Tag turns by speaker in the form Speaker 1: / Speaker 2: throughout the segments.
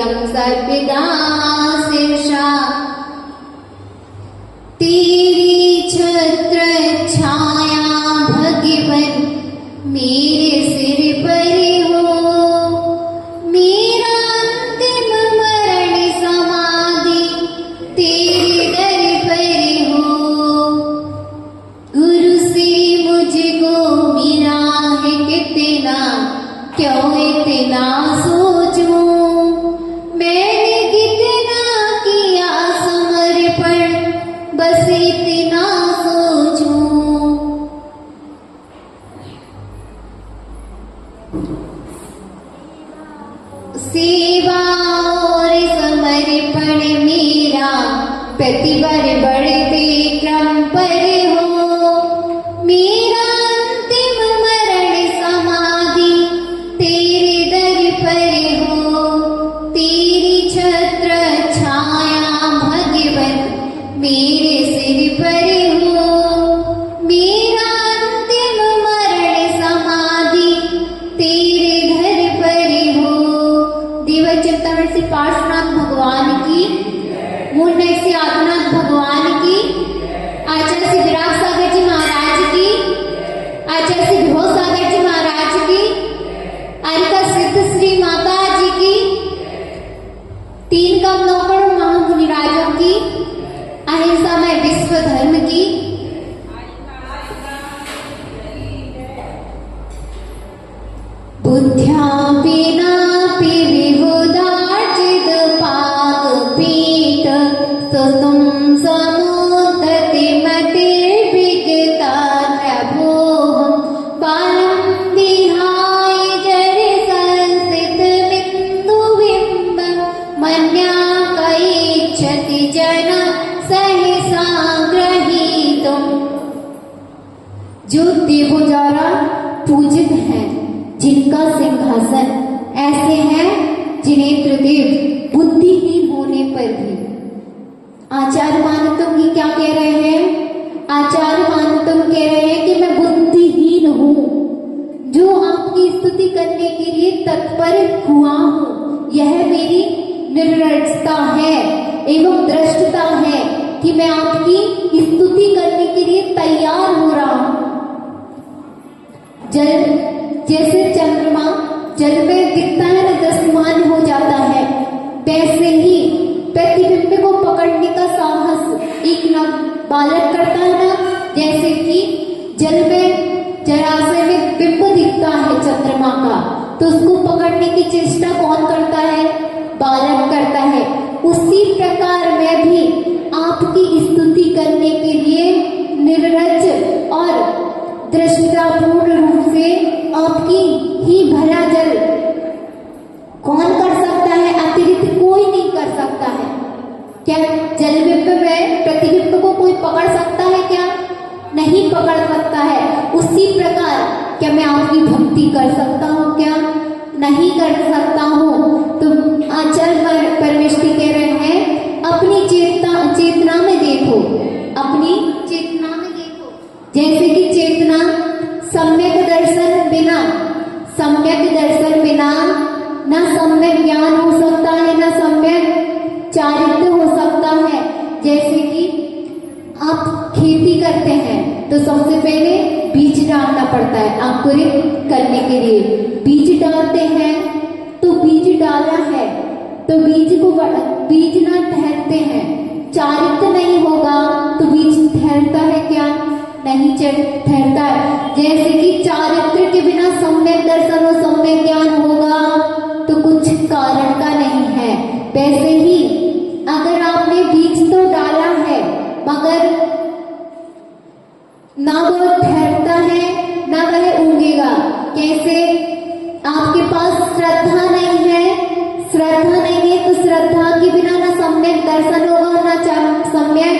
Speaker 1: तं सर्वदा शीर्षा तेरी छत्र छाया भगवन मेरे सिर पर हो, मेरा अंतिम मरण समाधि तेरे दर पर हो। गुरु से मुझको मिला है कितना, क्यों इतना सोचूं, मैंने कितना किया समर्पण, बस इतना सोचूं। सेवा और समर्पण मेरा प्रतिवर बढ़ते क्रम पर हो, मेरा अंतिम मरण समाधि तेरे दर पर हो। तेरी छत्र छाया भगवन मेरे सिर पर हो, मेरा अंतिम मरण समाधि तेरे घर पर हो। देव चिंतन से पार्श्वनाथ भगवान की, मूलमय से आदिनाथ भगवान की, आचार्य से विराग सागर जी महाराज की, आचार्य से विभो सागर जी महाराज की, आरिका सिद्ध श्री माता जी की, तीन कमलों महामुनिराजों की, अहिंसा में विश्व धर्म की, बुद्ध्या विनापि विबुधार्जित पाकपीठ स्तुतुं समुद्धते मतिर्विगता प्रभोः बालं विहाय जरे संस्थितमिन्दुबिम्बं मन्याकैच्छति जना सहसा ग्रहीतुम्। जो देवोजारा पूजित हैं, जिनका सिंहासन ऐसे हैं जिन्हें त्रिदेव बुद्धिहीन होने पर भी। आचार्य मानतम की क्या कह रहे हैं? आचार्य मानतम कह रहे हैं कि मैं बुद्धिहीन हूँ, जो आपकी स्तुति करने के लिए तत्पर हुआ हूँ। यह मेरी निर्लज्जता है एवं दृष्टता है कि मैं आपकी स्तुति करने के लिए तैयार हो रहा हूँ। जैसे चंद्रमा जल में दिखता है ना, दृश्यमान हो जाता है, वैसे ही प्रतिबिंब को पकड़ने का साहस एक बालक करता है ना। जैसे कि जल में जलाशय में बिंब दिखता है चंद्रमा का, तो उसको पकड़ने की चेष्टा कौन करता है? बालक करता है। उसी प्रकार मैं भी आपकी स्तुति करने के लिए निर्लज्ज और दृष्टापूर्ण रूप से आपकी ही भला जल कौन कर सकता है? अतिरिक्त कोई नहीं कर सकता है। क्या जलबिंब में प्रतिबिंब को कोई पकड़ सकता है? क्या नहीं पकड़ सकता है। उसी प्रकार क्या मैं आपकी भक्ति कर सकता हूँ? क्या नहीं कर सकता हूँ। तो आचार्य परमेश्वरी कह रहे हैं अपनी चेतना में देखो, अपनी चेतना में देखो। जैसे कि चेतना सम्यक दर्शन बिना न सम्यक ज्ञान हो सकता है, न सम्यक चारित्र हो सकता है। जैसे कि आप खेती करते हैं तो सबसे पहले बीज डालना पड़ता है। अंकुरित करने के लिए बीज डालते हैं, तो बीज डाला है तो बीज ना ठहरते हैं, चारित्र नहीं होगा तो बीज ठहरता है? क्या नहीं ठहरता है। जैसे कि चारित्र के बिना सम्यक दर्शन और सम्यक ज्ञान होगा तो कुछ कारण का नहीं है। वैसे ही अगर आपने बीज तो डाला है मगर ना वो ठहरता है ना वह उगेगा। कैसे? आपके पास श्रद्धा नहीं है तो श्रद्धा के बिना ना सम्यक दर्शन होगा, ना सम्यक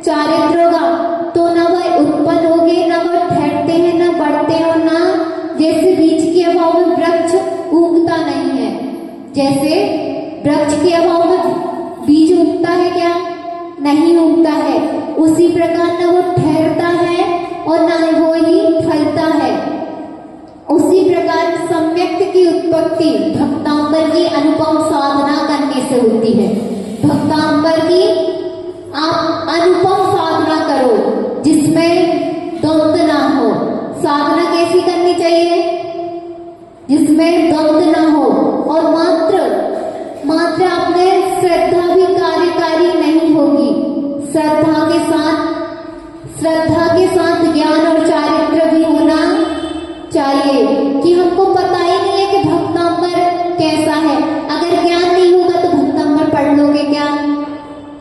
Speaker 1: चारित्र होगा, तो ना वह उत्पन्न होगे, ना वह ठहरते हैं, ना बढ़ते हैं, और ना जैसे बीज के अभाव में वृक्ष उगता नहीं है। जैसे वृक्ष के अभाव में बीज उगता है? क्या नहीं उगता है। उसी प्रकार ना वो ठहरता है और ना वो ही फलता है। उसी प्रकार सम्यक्त की उत्पत्ति भक्तों भक्तांबर की अनुपम साधना करने से होती है। भक्तांबर की आप अनुपम साधना करो जिसमें द्वंद्व ना हो। साधना कैसी करनी चाहिए? जिसमें द्वंद्व ना हो और मात्र आपने श्रद्धा भी कार्यकारी नहीं होगी। श्रद्धा के साथ ज्ञान और चारित्र भी होना चाहिए कि हमको पता ही नहीं है कि भक्तांबर कैसा है। अगर ज्ञान नहीं होगा तो भक्तांबर पढ़ लोगे क्या?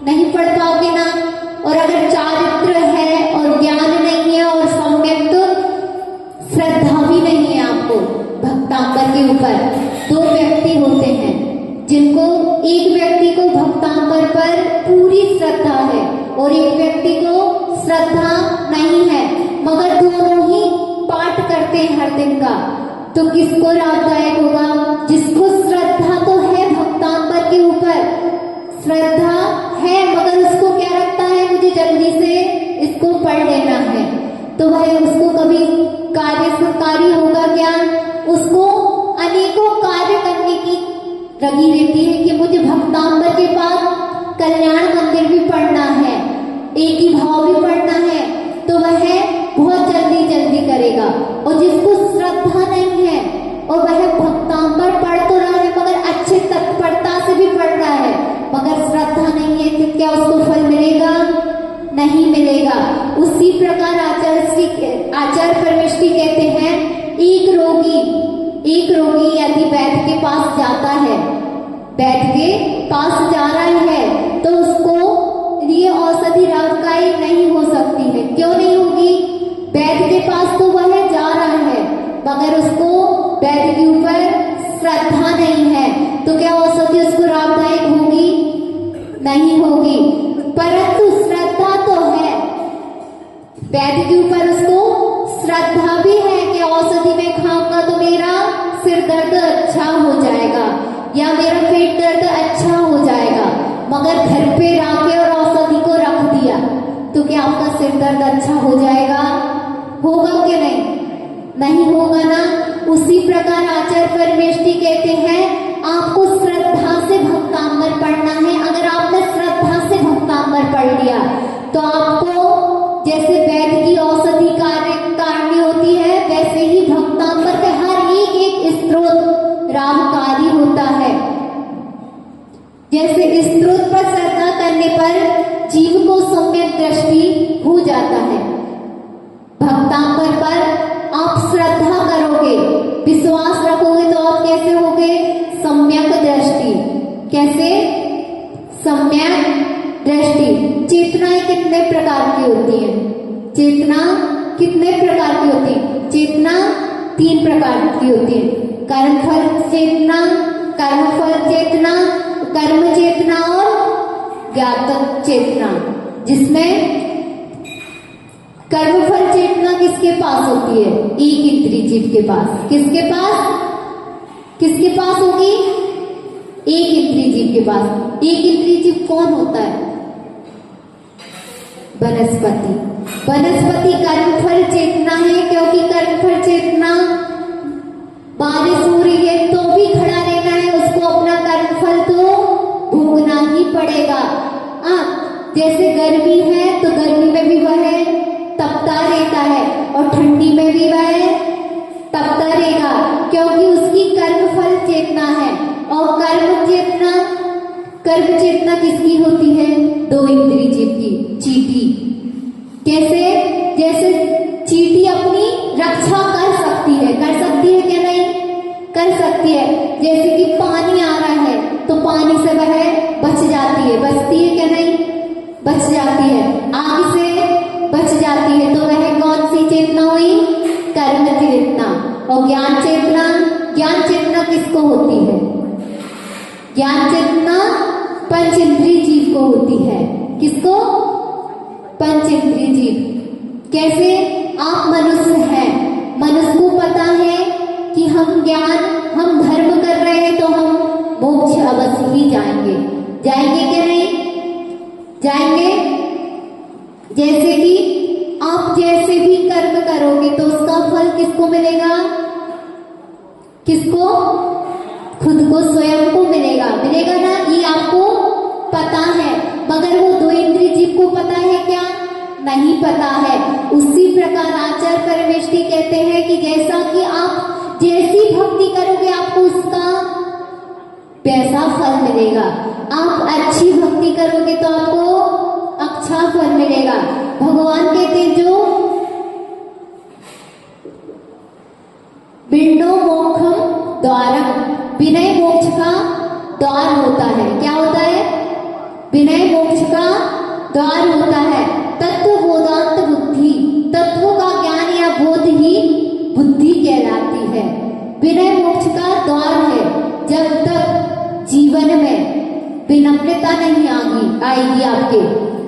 Speaker 1: नहीं पढ़ पाओगे ना। और अगर चारित्र है और ज्ञान नहीं है और सम्यक श्रद्धा भी नहीं है आपको भक्तांबर के ऊपर। दो व्यक्ति होते हैं जिनको, एक व्यक्ति को भक्तांबर पर पूरी श्रद्धा है और एक व्यक्ति को श्रद्धा नहीं है, मगर दोनों ही पाठ करते हैं हर दिन का। तो किसको लाभदायक होगा? जिसको श्रद्धा तो है भक्तांबर के ऊपर, श्रद्धा है मगर उसको क्या रखता है, मुझे जल्दी से इसको पढ़ लेना है, तो वह उसको कभी कार्यकारी होगा क्या? उसको अनेकों कार्य करने की लगी रहती है कि मुझे भक्तांबर के पास कल्याण मंदिर भी पढ़ना है, एक ही भाव भी पढ़ना है, तो वह बहुत जल्दी करेगा। और जिसको श्रद्धा नहीं है और वह भक्तांबर पढ़ तो रहा है मगर अच्छे तत्परता से भी पढ़ रहा है, मगर श्रद्धा नहीं है, तो क्या उसको फल मिलेगा? नहीं मिलेगा। उसी प्रकार आचार्य परमेष्ठी कहते हैं, एक रोगी यदि वैद्य के पास जाता है, वैद्य के पास जा रहा है, तो उसको ये औषधि लाभकारी नहीं हो सकती है। क्यों नहीं होगी? वैद्य के पास तो वह जा रहा है मगर उसको वैद्य के ऊपर श्रद्धा नहीं है, तो क्या औषधि उसको लाभदायक होगी? नहीं होगी। परंतु श्रद्धा तो है, वैद्य के ऊपर उसको श्रद्धा भी है कि औषधि में खाऊंगा तो मेरा सिर दर्द अच्छा हो जाएगा या मेरा पेट दर्द अच्छा हो जाएगा, मगर घर पे लाके और औषधि को रख दिया तो क्या आपका सिर दर्द अच्छा हो जाएगा? होगा कि नहीं? नहीं होगा ना। उसी प्रकार आचार्य परमेष्ठी कहते हैं, आपको श्रद्धा से भक्तांबर पढ़ना है। अगर आपने श्रद्धा से भक्तांबर पढ़ लिया तो आपको जैसे वैद्य की औषधि कारणी होती है, वैसे ही भक्तांबर का हर एक स्त्रोत लाभकारी होता है। जैसे स्त्रोत पर श्रद्धा करने पर जीव को सम्यक दृष्टि हो जाता है। भक्तांबर पर आप श्रद्धा करोगे, विश्वास रखोगे तो आप कैसे होगे? सम्यक दृष्टि। कैसे? सम्यक दृष्टि। चेतनाएं कितने प्रकार की होती है? चेतना कितने प्रकार की होती है? चेतना 3 प्रकार की होती है। कर्मफल चेतना, कर्म चेतना और ज्ञात चेतना। जिसमें कर्मफल चेतना किसके पास होती है? एक इंद्रिय जीव के पास। किसके पास होगी? एक इंद्रिय जीव के पास। एक इंद्रिय जीव कौन होता है? वनस्पति कर्मफल चेतना है, क्योंकि कर्मफल चेतना बारिश हो रही है तो भी खड़ा रहना है, उसको अपना कर्मफल तो भोगना ही पड़ेगा। जैसे गर्मी है तो गर्मी में भी वह तपता रहता है और ठंडी में भी वह तपता रहेगा, क्योंकि उसकी कर्मफल चेतना है। और कर्म चेतना किसकी होती है? 2 इंद्रिय जीव की। चींटी। कैसे? जैसे चींटी अपनी रक्षा कर सकती है क्या नहीं? कर सकती है। जैसे कि पानी आ रहा है तो पानी से वह बच जाती है, बचती है क्या नहीं? बच जाती है। आग से बच जाती है, तो वह कौन सी चेतना हुई? कर्म चेतना। और ज्ञान चेतना किसको होती है? ज्ञान चेतना पंच इंद्रिय जीव को होती है। किसको? पंच इंद्रिय जीव। कैसे? आप मनुष्य हैं, मनुष्य को पता है कि हम धर्म कर रहे हैं तो हम मोक्ष अवश्य ही जाएंगे क्या नहीं? जाएंगे। जैसे कि आप जैसे भी कर्म करोगे तो उसका फल किसको मिलेगा? किसको? खुद को स्वयं को मिलेगा, मिलेगा ना, ये आपको पता है, मगर वो दो इंद्रिय जीव को पता है क्या? नहीं पता है। उसी प्रकार आचार्य परमेष्ठी कहते हैं कि जैसा कि आप जैसी भक्ति करोगे आपको उसका वैसा फल मिलेगा। आप अच्छी भक्ति करोगे तो आपको अच्छा फल मिलेगा। भगवान कहते हैं जो विष्णु मोक्षम द्वारम, विनय मोक्ष का द्वार होता है। क्या होता है? विनय मोक्ष का द्वार होता है। तत्व बोधांत बुद्धि, तत्वों का ज्ञान या बोध ही बुद्धि कहलाती है। विनय मोक्ष का द्वार है। जब तक जीवन में विनम्रता नहीं आएगी आपके,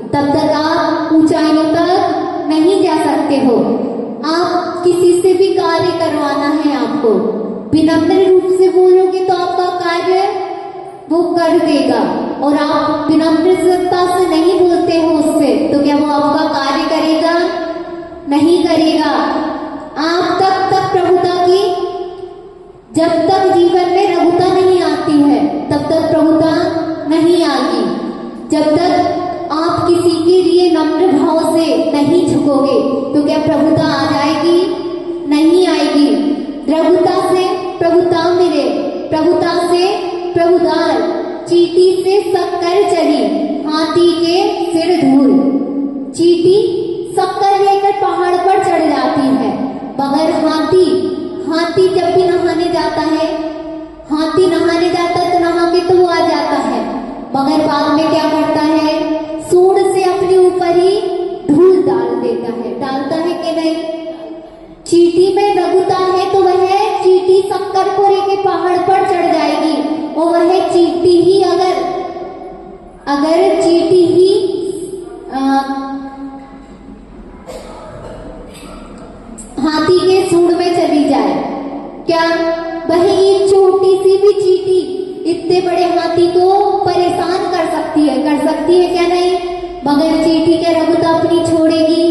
Speaker 1: तब तक आप ऊंचाइयों तक नहीं जा सकते हो। आप किसी से भी कार्य करवाना है आपको, विनम्र रूप से बोलोगे तो आपका कार्य वो कर देगा, और आप विनम्रता से नहीं बोलते हो उससे तो क्या वो आपका कार्य करेगा? नहीं करेगा। आप तक प्रभुता की, जब तक जीवन में रघुता नहीं आती है तब तक प्रभुता नहीं आएगी। जब तक आप किसी के लिए नम्र भाव से नहीं झुकोगे तो क्या प्रभुता आ जाएगी? नहीं आएगी। रघुता से प्रभुता मिले, प्रभुता से प्रभुदार, चींटी से शक्कर चली, हाथी के सिर धूल। चींटी शक्कर लेकर पहाड़ पर चढ़ जाती है, मगर हाथी जब भी नहाने जाता है, हाथी नहाने जाता है तो नहा के तो वो आ जाता है, मगर बाद में क्या करता है? सूंड से अपने ऊपर ही धूल डालता है कि नहीं? चींटी में रघुता है तो वह चींटी शक्कर को लेके पहाड़ पर चढ़ जाएगी, और वह चींटी ही अगर चींटी ही हाथी के सूंड में चली जाए, क्या वह एक छोटी सी भी चींटी इतने बड़े हाथी को परेशान कर सकती है क्या? नहीं। मगर चींटी क्या रघुता अपनी छोड़ेगी?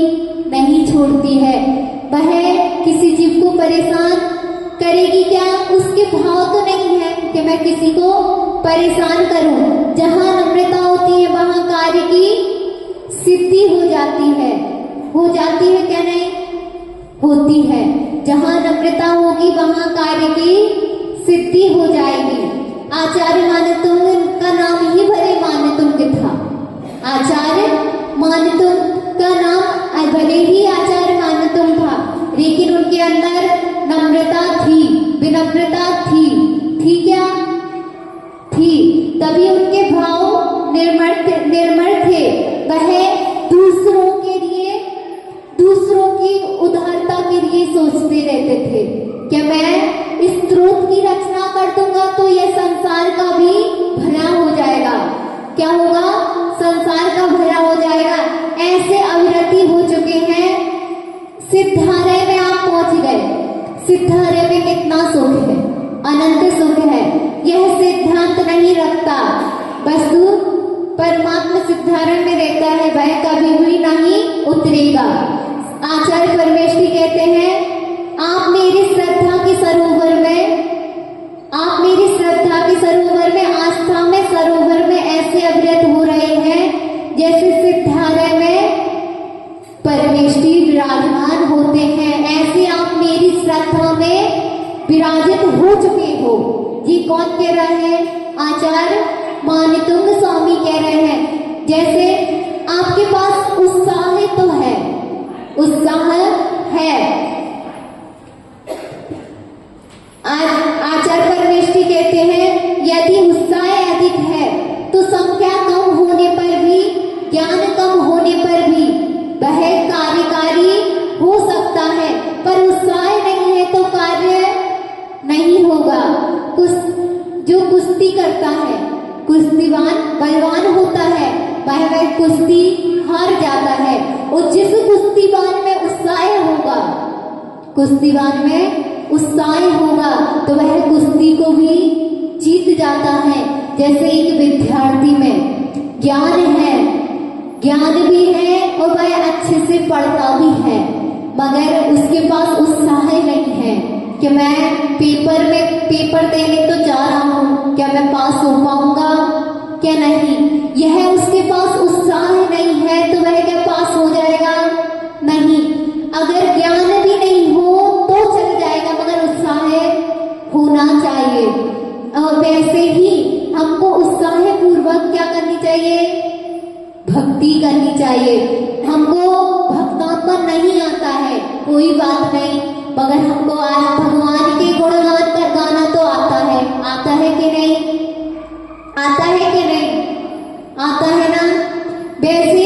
Speaker 1: नहीं छोड़ती है। वह किसी जीव को परेशान करेगी क्या? उसके भाव तो नहीं है कि मैं किसी को परेशान करूं। जहां नम्रता होती है वहां कार्य की सिद्धि हो जाती है क्या? नहीं होती है। जहां नम्रता होगी वहां कार्य की सिद्धि हो जाएगी। आचार्य मानतुंग का नाम ही भले मानतुंग था। आचार्य मानतुंग का नाम भले ही आचार्य मानतुंग था, लेकिन उनके अंदर नम्रता थी, विनम्रता थी क्या? थी। तभी उनके भाव निर्मल थे। वह दूसरों की उदारता के लिए सोचते रहते थे कि मैं इस स्रोत की रचना कर दूंगा तो यह संसार का भी भला हो जाएगा। क्या होगा? संसार का भला हो जाएगा। ऐसे अविरति हो चुके हैं। सिद्धालय में आप पहुंच गए। सिद्धालय में कितना सुख है, अनंत सुख है। यह सिद्धांत नहीं रखता, वस्तु परमात्मा सिद्धारण में रहता है, वह कभी भी नहीं उतरेगा। आचार्य परमेष्ठी कहते हैं आप मेरी श्रद्धा के सरोवर में आस्था में सरोवर में ऐसे अविरत हो रहे हैं जैसे सिद्धालय में परमेष्ठी विराजमान होते हैं। ऐसे आप मेरी श्रद्धा में विराजित हो चुके हो। ये कौन कह रहा है? आचार्य मानतुंग स्वामी कह रहे हैं। जैसे आपके पास उत्साह तो है, आचार्य परमेष्ठी कहते हैं यदि उत्साह अधिक है तो संख्या कम होने पर भी, ज्ञान कम होने पर भी वह कार्यकारी हो सकता है, पर उत्साह नहीं है तो कार्य नहीं होगा। जो कुश्ती करता है, कुश्तीवान बलवान होता है, वह कुश्ती हार जाता है। और जिस कुश्तीवान में उत्साह होगा तो वह कुश्ती को भी जीत जाता है। जैसे एक विद्यार्थी में ज्ञान भी है और वह अच्छे से पढ़ता भी है, मगर उसके पास उत्साह नहीं है, कि मैं पेपर देने तो जा रहा हूँ, क्या मैं पास हो पाऊंगा क्या नहीं। यह उसके पास उत्साह नहीं है तो वह क्या पास हो जाएगा? नहीं। अगर ज्ञान भी नहीं हो तो चल जाएगा, मगर उत्साह होना चाहिए। और वैसे ही हमको उत्साह पूर्वक क्या करनी चाहिए? भक्ति करनी चाहिए। हमको भक्तापन नहीं आता है, कोई बात नहीं, मगर हमको आज भगवान के गुणगान कर गाना तो आता है। आता है कि नहीं? आता है कि नहीं? आता है ना। वैसे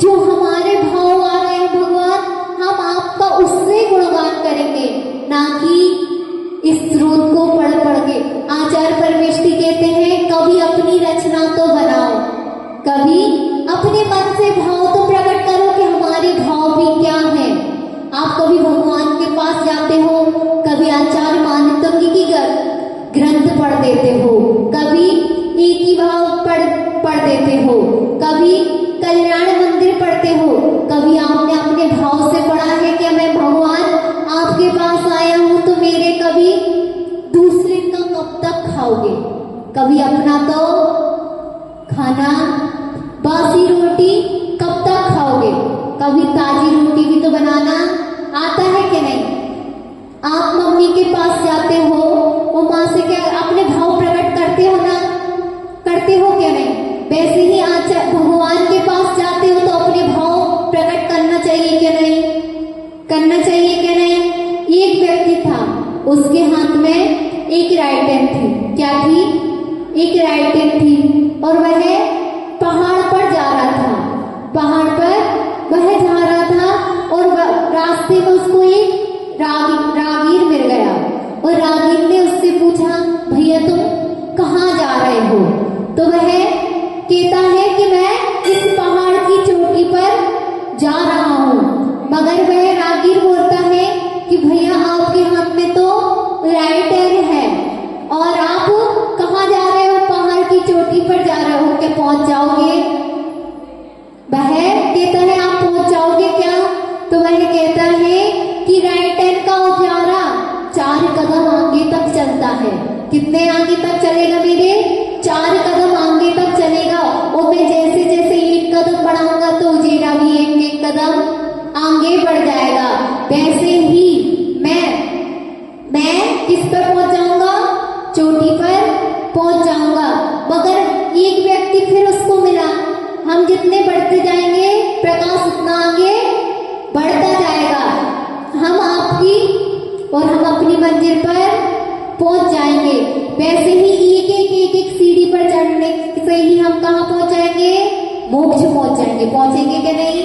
Speaker 1: जो हमारे भाव आ रहे हैं भगवान, हम आपका उससे गुणगान करेंगे, ना कि इस स्रोत को पढ़ पढ़ के। आचार्य परमेष्ठी कहते हैं कभी अपनी रचना तो बनाओ, कभी अपने मन से भाव तो प्रकट करो कि हमारे भाव भी क्या हैं। आप कभी भगवान के पास जाते हो, कभी आचार्य मानितंगी की ग्रंथ पढ़ देते हो, कभी एक ही भाव पढ़ देते हो, कभी कल्याण मंदिर पढ़ते हो, कभी आपने अपने भाव से पढ़ा है कि मैं भगवान आपके पास आया हूं तो मेरे कभी दूसरे का कब तक खाओगे? कभी अपना तो खाना, बासी रोटी कब तक खाओगे? कभी ताजी रोटी भी तो बनाना आता है कि नहीं? आप मम्मी के पास जाते हो, वो माँ से क्या अपने भाव प्रकट करते हो ना? करते हो क्या नहीं? वैसे ही भगवान के पास जाते हो तो अपने भाव प्रकट करना चाहिए क्या नहीं? करना चाहिए क्या नहीं? एक व्यक्ति था, उसके हाथ में एक राइटन थी। क्या थी? एक राइटन थी और वह पहाड़ पर जा रहा था। पहाड़ पर वह जा रहा था और रास्ते में उसको एक रागीर मिल गया और रागीर ने उससे पूछा, भैया तुम कहाँ जा रहे हो? तो वह कहता है कि मैं इस पहाड़ की चोटी पर जा रहा हूँ। मगर वह रागीर बोलता है कि भैया आपके हाथ में तो राइटर है और आप कहाँ जा रहे हो? पहाड़ की चोटी पर जा रहे हो, क्या पहुंच जाओगे? वह कहता है आप पहुंच जाओगे क्या? तो वह कहता है कि राइटर का उजाला 4 कदम आगे तक चलता है। कितने आगे तक चलेगा मेरे? 4 कदम आगे तक चलेगा। और मैं जैसे जैसे एक कदम बढ़ाऊंगा तो उजेरा भी एक कदम आगे बढ़ जाएगा। वैसे ही मैं किस पर पहुंच जाऊंगा? चोटी पर पहुंच जाऊंगा। मगर एक व्यक्ति फिर उसको मिला। हम जितने बढ़ते जाएंगे प्रकाश उतना आगे बढ़ता जाएगा। हम आपकी और हम अपनी मंजिल पर पहुंच जाएंगे। वैसे ही एक सीढ़ी पर चढ़ने से ही हम कहाँ पहुंच जाएंगे? मोक्ष पहुंच जाएंगे। पहुंचेंगे कि नहीं?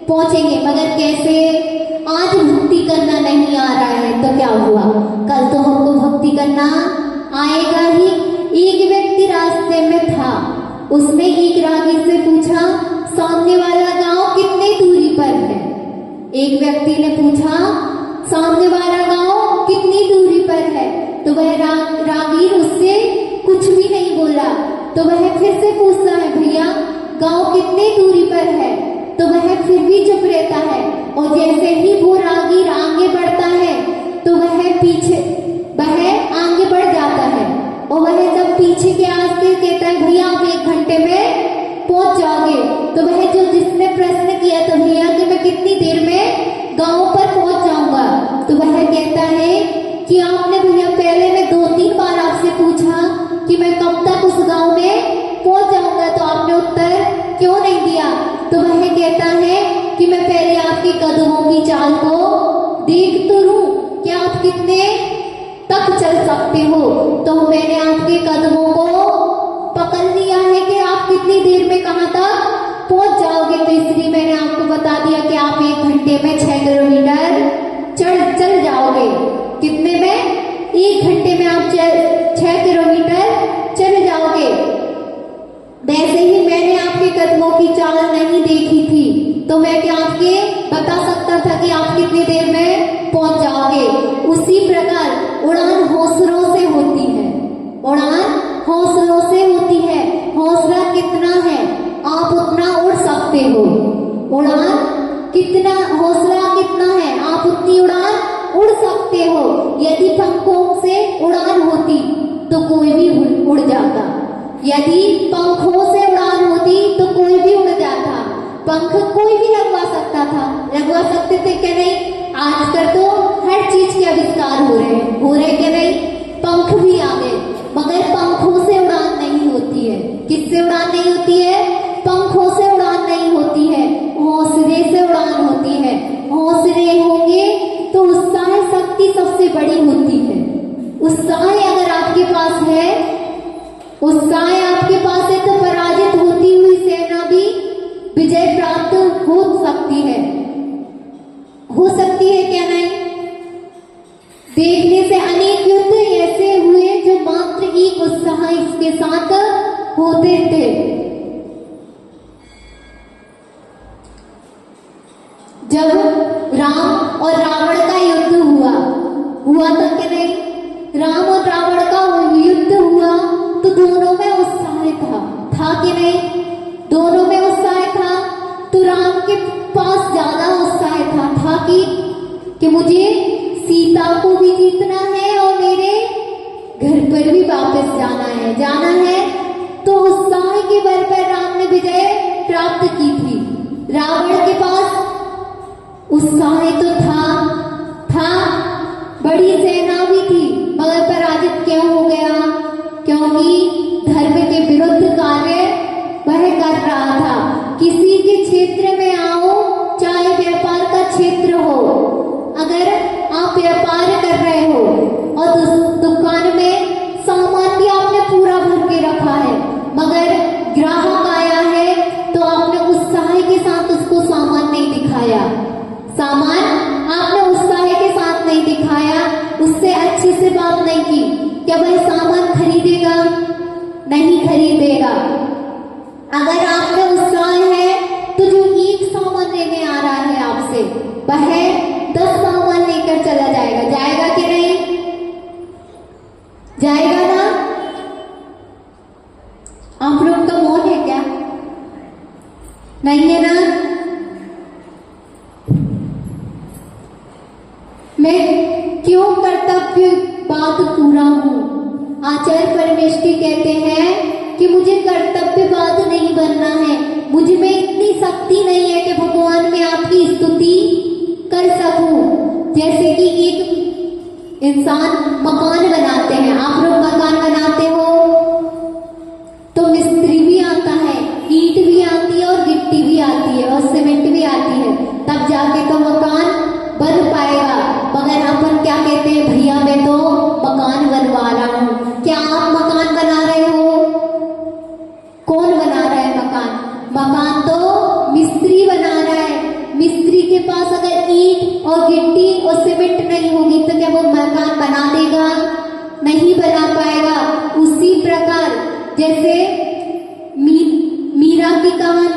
Speaker 1: पहुंचेंगे। मगर कैसे? आज भक्ति करना नहीं आ रहा है तो क्या हुआ? कल तो हमको भक्ति करना आएगा ही। एक व्यक्ति रास्ते में था, उसने एक रागीर से पूछा, सामने वाला गांव कितने दूरी पर है? एक व्यक्ति ने पूछा, सामने वाला गांव कितनी दूरी पर है? तो वह रागीर उससे कुछ भी नहीं बोला। तो वह फिर से पूछता है, भैया गांव कितने दूरी पर है? तो वह फिर भी चुप रहता है। और जैसे ही वो रागीर आगे बढ़ता है तो वह आगे बढ़ जाता है। और वह जब पीछे के आगे कहता है, भैया आप 1 घंटे में पहुंच जाओगे। तो वह जिसने प्रश्न किया था, भैया कि मैं कितनी देर में गांव पर पहुंच जाऊंगा, तो वह कहता है कि आपने भैया पहले मैं 2-3 बार आपसे पूछा कि मैं कब तक उस गांव में पहुंच जाऊंगा, तो आपने उत्तर क्यों नहीं दिया? तो वह कहता है कि मैं पहले आपके कदमों की चाल को देख तो लूं कि आप कितने तक चल सकते हो। तो मैंने आपके कदमों को पकड़ लिया है कि आप कितनी देर में कहां तक पहुंच जाओगे। तो इसलिए मैंने आपको बता दिया कि आप 1 घंटे में 6 किलोमीटर चल जाओगे। कितने में? 1 घंटे में आप 6 किलोमीटर चल जाओगे। वैसे ही मैंने आपके कदमों की चाल नहीं देखी थी, तो मैं क्या आपके बता सकता था कि आप कितनी देर में पहुंच जाओगे। उसी प्रकार उड़ान हौसलों से होती है। उड़ान हौसलों से होती है। हौसला कितना है आप उतना उड़ सकते हो। उड़ान कितना, हौसला कितना है आप उतनी उड़ान उड़ सकते हो। यदि तो कोई भी उड़ जाता। यदि पंखों से उड़ान होती तो कोई भी उड़ जाता। पंख कोई भी लगवा सकता था, लगवा सकते थे क्या नहीं? आजकल तो हर चीज के आविष्कार हो रहे क्या नहीं? पंख भी आ गए, मगर पंखों से उड़ान नहीं होती है। किससे उड़ान नहीं होती है? पंखों से उड़ान नहीं होती है, हौसले से उड़ान होती है। हौसले होंगे तो उत्साह शक्ति सबसे बड़ी होती है। उत्साह अगर आपके पास है, उत्साह आपके पास है, तो पराजित होती हुई सेना भी विजय प्राप्त हो सकती है। हो सकती है क्या नहीं? देखने से अनेक युद्ध ऐसे हुए जो मात्र एक उत्साह इसके साथ होते थे। जब राम और रावण का युद्ध हुआ था क्या नहीं? राम और रावण का युद्ध हुआ तो दोनों में उत्साह था कि नहीं? दोनों में उत्साह था। तो राम के पास ज्यादा उत्साह था कि मुझे सीता को भी जीतना है और मेरे घर पर भी वापस जाना है। तो उत्साह के बल पर राम ने विजय प्राप्त की थी। रावण के पास उत्साह तो था, बड़ी सेना भी थी, मगर पराजित क्यों हो गया? क्योंकि धर्म के विरुद्ध कार्य वह कर रहा था। किसी के क्षेत्र में आओ, चाहे व्यापार का क्षेत्र हो, अगर आप व्यापार कर रहे हो और दुकान में सामान भी आपने पूरा भर के रखा है, मगर ग्राहक आया है तो आपने उत्साह के साथ उसको सामान नहीं दिखाया। सामान आपने उत्साह के साथ नहीं दिखाया, उससे अच्छे से बात नहीं की, क्या वह सामान खरीदेगा? नहीं खरीदेगा। अगर आपने उत्साह है तो जो एक सामान लेने आ रहा है आपसे, वह 10 सामान लेकर चला जाएगा कि नहीं? जाएगा ना? आप लोग का मौन है क्या? नहीं है ना? मैं क्यों कर्तव्यवाद पूरा हूं? आचार्य परमेष्ठी कहते हैं कि मुझे कर्तव्यवाद नहीं बनना है। मुझ में इतनी शक्ति नहीं है कि भगवान में आपकी स्तुति कर सकूं। जैसे कि एक इंसान मकान बनाते हैं, आप लोग मकान बनाते हो तो मिस्त्री भी आता है, ईंट भी आती है और गिट्टी भी आती है और सीमेंट भी आती है, तब जाके तो मकान बन पाएगा। मगर अपन क्या कहते हैं? भैया मैं तो मकान बनवा रहा हूं। क्या आप मकान बना रहे हो? कौन बना रहा है मकान? मकान तो मिस्त्री बना रहा है। मिस्त्री के पास अगर ईंट और गिट्टी और सीमेंट नहीं होगी तो क्या वो मकान बना देगा? नहीं बना पाएगा। उसी प्रकार जैसे मीरा की कहानी,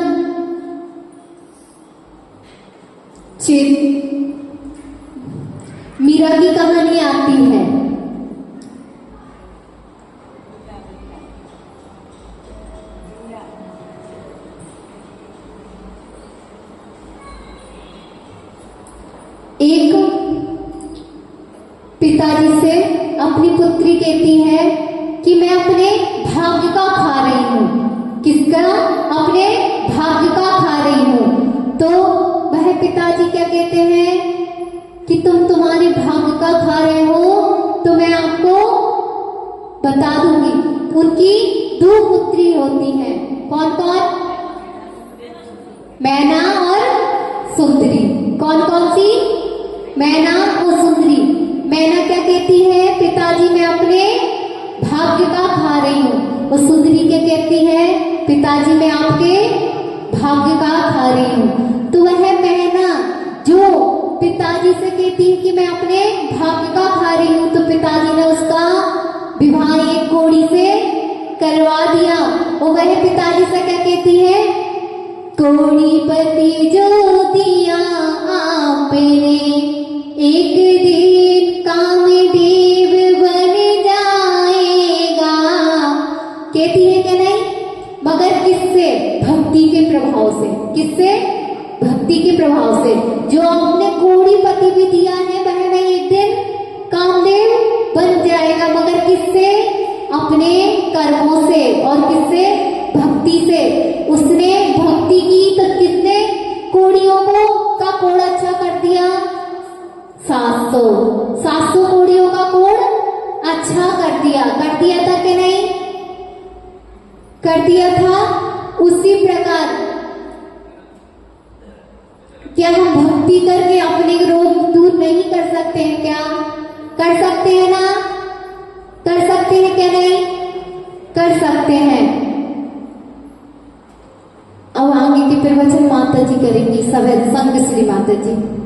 Speaker 1: मीरा की कहानी आती है। एक पिताजी से अपनी पुत्री कहती है कि मैं अपने भाग्य का खा रही हूँ। किसका? अपने भाग्य का खा रही हूँ। तो वह पिताजी क्या कहते हैं कि तुम तुम्हारे भाग्य का खा रहे हो तो मैं आपको बता दूंगी। उनकी 2 पुत्री होती हैं। कौन कौन? मैना और सुंदरी। कौन कौन सी? मैना और सुंदरी। मैना क्या कहती है? पिताजी मैं अपने भाग्य का खा रही हूँ। और सुंदरी क्या कहती है? पिताजी मैं आपके भाग्य का खा रही हूँ। तो वह मैना जो पिताजी से कहती है कि मैं अपने भाग्य का खा रही हूँ, तो पिताजी ने उसका विवाह एक घोड़ी से करवा दिया। और वह पिताजी से क्या कहती है? कोड़ीपति जो दिया आपने, एक दिन कामदेव बन जाएगा। कहती है क्या नहीं? मगर किससे? भक्ति के प्रभाव से। किससे? भक्ति के प्रभाव से। जो आपने कोड़ीपति भी दिया है वह नहीं एक दिन कामदेव बन जाएगा। मगर किससे? अपने कर्मों से और किससे? भक्ति से। उसने भक्ति की तो किसने कोड़ियों को का कोड़ अच्छा कर दिया? 700 कोड़ियों का कोड़ अच्छा कर दिया था कि नहीं? कर दिया था। उसी प्रकार क्या हम भक्ति करके अपने रोग दूर नहीं कर सकते हैं? क्या कर सकते हैं ना? कर सकते हैं क्या नहीं? कर सकते हैं। अब आगे के प्रवचन माता जी करेंगी। सब संग श्री माता जी।